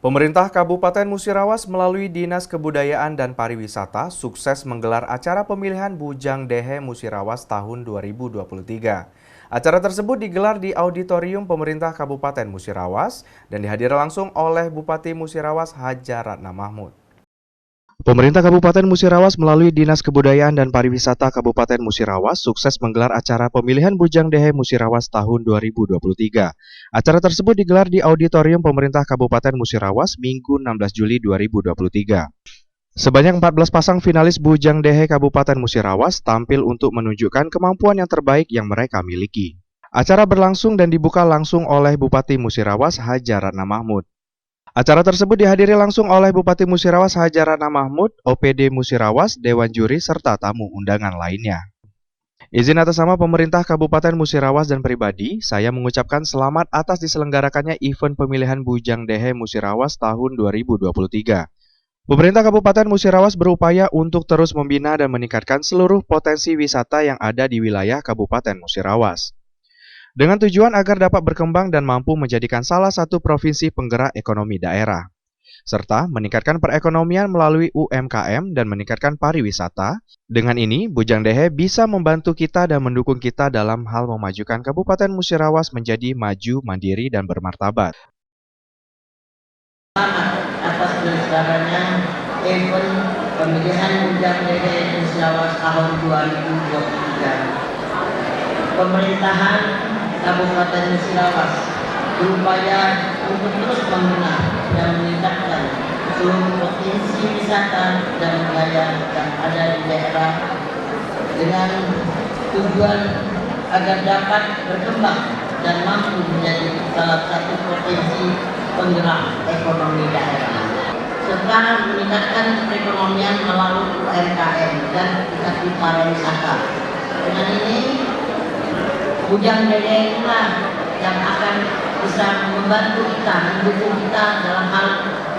Pemerintah Kabupaten Musirawas melalui Dinas Kebudayaan dan Pariwisata sukses menggelar acara pemilihan Bujang Dehe Musirawas tahun 2023. Acara tersebut digelar di Auditorium Pemerintah Kabupaten Musirawas dan dihadiri langsung oleh Bupati Musirawas Haja Ratna Mahmud. Pemerintah Kabupaten Musirawas melalui Dinas Kebudayaan dan Pariwisata Kabupaten Musirawas sukses menggelar acara pemilihan Bujang Dehe Musirawas tahun 2023. Acara tersebut digelar di Auditorium Pemerintah Kabupaten Musirawas Minggu 16 Juli 2023. Sebanyak 14 pasang finalis Bujang Dehe Kabupaten Musirawas tampil untuk menunjukkan kemampuan yang terbaik yang mereka miliki. Acara berlangsung dan dibuka langsung oleh Bupati Musirawas Haja Ratna Mahmud. Acara tersebut dihadiri langsung oleh Bupati Musirawas Haja Ratna Mahmud, OPD Musirawas, Dewan Juri, serta tamu undangan lainnya. Izin atas nama pemerintah Kabupaten Musirawas dan pribadi, saya mengucapkan selamat atas diselenggarakannya event pemilihan Bujang Dehe Musirawas tahun 2023. Pemerintah Kabupaten Musirawas berupaya untuk terus membina dan meningkatkan seluruh potensi wisata yang ada di wilayah Kabupaten Musirawas, dengan tujuan agar dapat berkembang dan mampu menjadikan salah satu provinsi penggerak ekonomi daerah, serta meningkatkan perekonomian melalui UMKM dan meningkatkan pariwisata. Dengan ini, Bujang Dehe bisa membantu kita dan mendukung kita dalam hal memajukan Kabupaten Musirawas menjadi maju, mandiri, dan bermartabat. Atas diselenggarakannya event pemilihan Bujang Dehe Musirawas tahun 2023. Pemerintahan Kabupaten Musirawas berupaya untuk terus membina dan meningkatkan seluruh potensi wisata dan budaya yang ada di daerah dengan tujuan agar dapat berkembang dan mampu menjadi salah satu provinsi penggerak ekonomi daerah, serta meningkatkan perekonomian melalui UMKM dan aplikasi pariwisata. Dengan ini Bujang Dehe inilah yang akan bisa membantu kita, mendukung kita dalam hal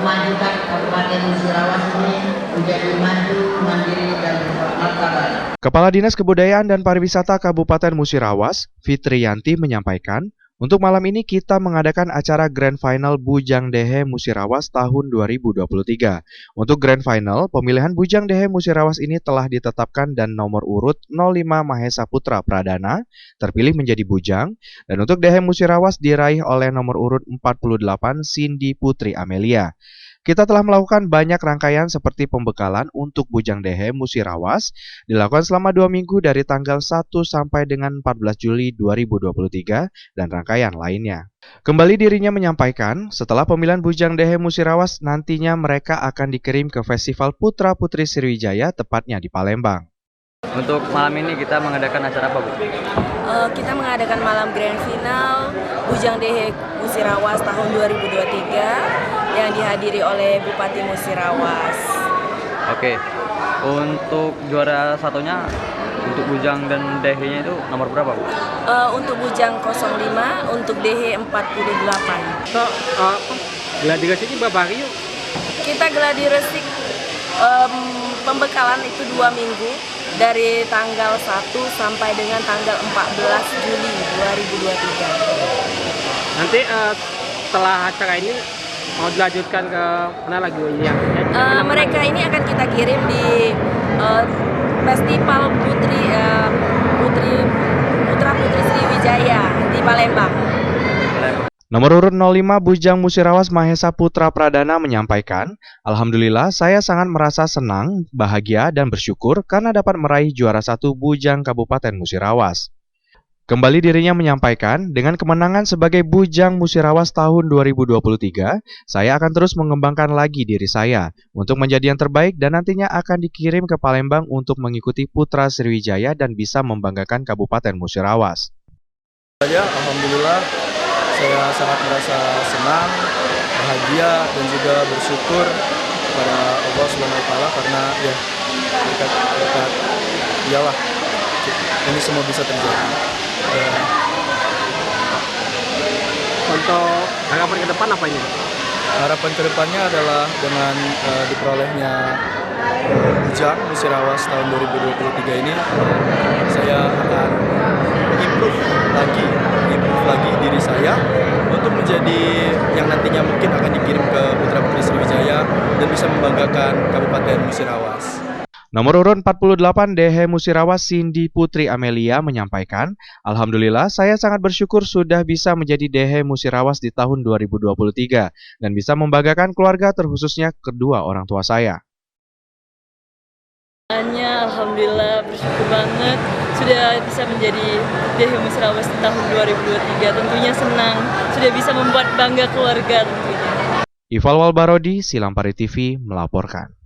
memajukan Kabupaten Musirawas ini menjadi maju, mandiri, dan bermartabat. Kepala Dinas Kebudayaan dan Pariwisata Kabupaten Musirawas, Fitriyanti, menyampaikan, untuk malam ini kita mengadakan acara Grand Final Bujang Dehe Musirawas tahun 2023. Untuk Grand Final, pemilihan Bujang Dehe Musirawas ini telah ditetapkan dan nomor urut 05 Mahesa Putra Pradana terpilih menjadi Bujang, dan untuk Dehe Musirawas diraih oleh nomor urut 48 Cindy Putri Amelia. Kita telah melakukan banyak rangkaian seperti pembekalan untuk Bujang Dehe Musirawas dilakukan selama 2 minggu dari tanggal 1 sampai dengan 14 Juli 2023 dan rangkaian lainnya. Kembali dirinya menyampaikan, setelah pemilihan Bujang Dehe Musirawas nantinya mereka akan dikirim ke Festival Putra Putri Sriwijaya tepatnya di Palembang. Untuk malam ini kita mengadakan acara apa, Bu? Kita mengadakan malam grand final Bujang Dehe Musirawas tahun 2023 yang dihadiri oleh Bupati Musirawas. Oke, untuk juara satunya, untuk Bujang dan Dehe-nya itu nomor berapa, Bu? Untuk Bujang 05, untuk Dehe 48. Gladi resik ini berapa hari yuk? Kita gladi resik pembekalan itu 2 minggu dari tanggal 1 sampai dengan tanggal 14 Juli 2023. Nanti setelah acara ini mau dilanjutkan ke mana lagi yang mereka ini akan kita kirim di Festival Putra Putri Sriwijaya di Palembang. Nomor urut 05 Bujang Musirawas Mahesa Putra Pradana menyampaikan, Alhamdulillah saya sangat merasa senang, bahagia, dan bersyukur karena dapat meraih juara 1 Bujang Kabupaten Musirawas. Kembali dirinya menyampaikan, dengan kemenangan sebagai Bujang Musirawas tahun 2023, saya akan terus mengembangkan lagi diri saya untuk menjadi yang terbaik dan nantinya akan dikirim ke Palembang untuk mengikuti Putra Sriwijaya dan bisa membanggakan Kabupaten Musirawas. Alhamdulillah, saya sangat merasa senang, bahagia, dan juga bersyukur kepada Allah SWT karena ya berkat dialah ini semua bisa terjadi. untuk harapan ke depan apa ini? Harapan ke depannya adalah dengan diperolehnya Bujang Musirawas tahun 2023 ini, saya akan improve lagi diri saya untuk menjadi yang nantinya mungkin akan dikirim ke Putra Musirawas. Nomor urut 48 DH Musirawas Cindy Putri Amelia menyampaikan, "Alhamdulillah saya sangat bersyukur sudah bisa menjadi DH Musirawas di tahun 2023 dan bisa membanggakan keluarga terkhususnya kedua orang tua saya." Alhamdulillah bersyukur banget sudah bisa menjadi DH Musirawas di tahun 2023. Tentunya senang, sudah bisa membuat bangga keluarga tentunya. Ival Walbarodi, Silampari TV melaporkan.